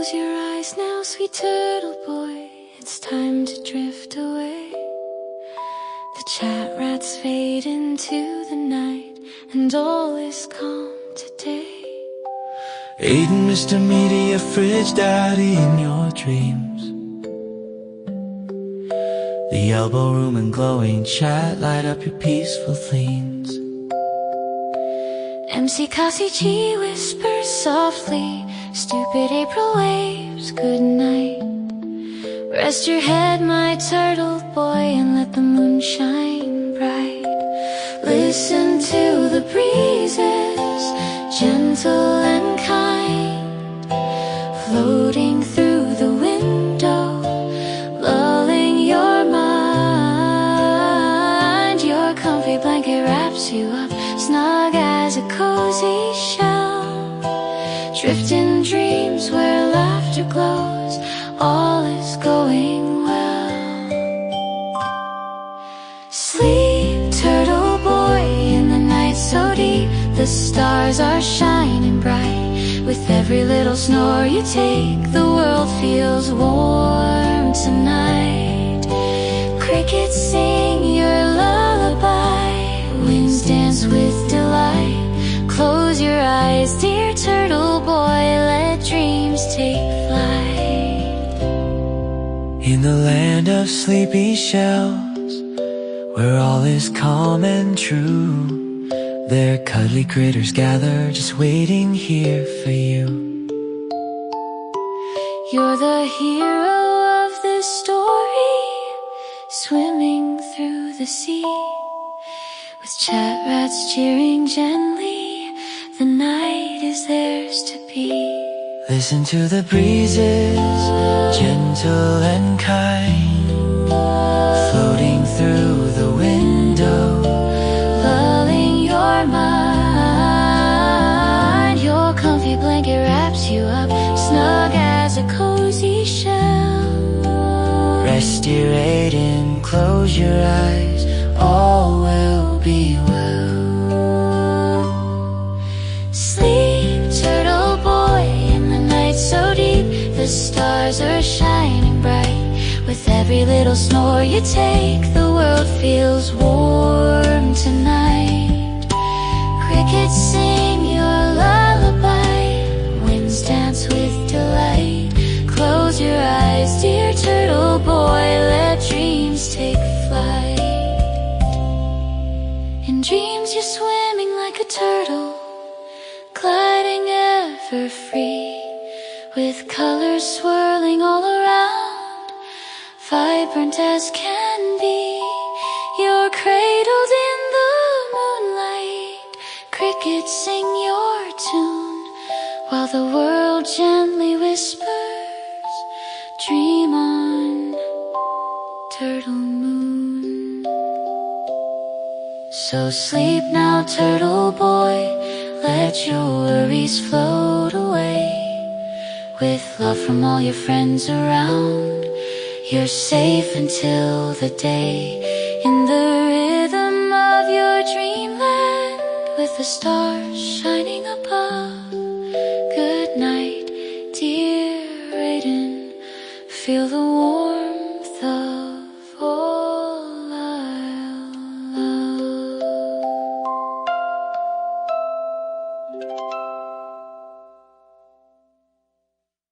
Close your eyes now, sweet turtle boy, it's time to drift away. The chat rats fade into the night, and all is calm today. Aiden, Mr. Media Fridge Daddy in your dreams. The elbow room and glowing chat light up your peaceful themes. MC Cassie G whispers softly, stupid April waves, good night. Rest your head, my turtle boy, and let the moon shine bright. Listen to the breezes, gentle and kind, floating through the window, lulling your mind. Your comfy blanket wraps you up, snug as a cozy shell. Drift in dreams where laughter glows, all is going well. Sleep, turtle boy, in the night so deep, the stars are shining bright. With every little snore you take, the world feels warm tonight. Crickets sing your lullaby, winds dance with delight. Close your eyes, dear turtle boy, let dreams take flight. In the land of sleepy shells, where all is calm and true, there cuddly critters gather, just waiting here for you. You're the hero of this story, swimming through the sea, with chat rats cheering gently. The night is theirs to be. Listen to the breezes, gentle and kind, floating through the window, lulling your mind. Your comfy blanket wraps you up, snug as a cozy shell. Rest your Aiden, close your eyes, all will be well. Sleep, turtle boy, in the night so deep, the stars are shining bright. With every little snore you take, the world feels warm tonight. Crickets sing your lullaby, winds dance with delight. Close your eyes, dear turtle boy, let dreams take flight. In dreams you're swimming like a turtle, gliding ever free, with colors swirling all around, vibrant as can be. You're cradled in the moonlight, crickets sing your tune, while the world gently whispers, dream on, turtle moon. So sleep now, turtle boy, let your worries float away. With love from all your friends around, you're safe until the day. In the rhythm of your dreamland, with the stars shining above. Good night, dear Aiden, feel the warmth of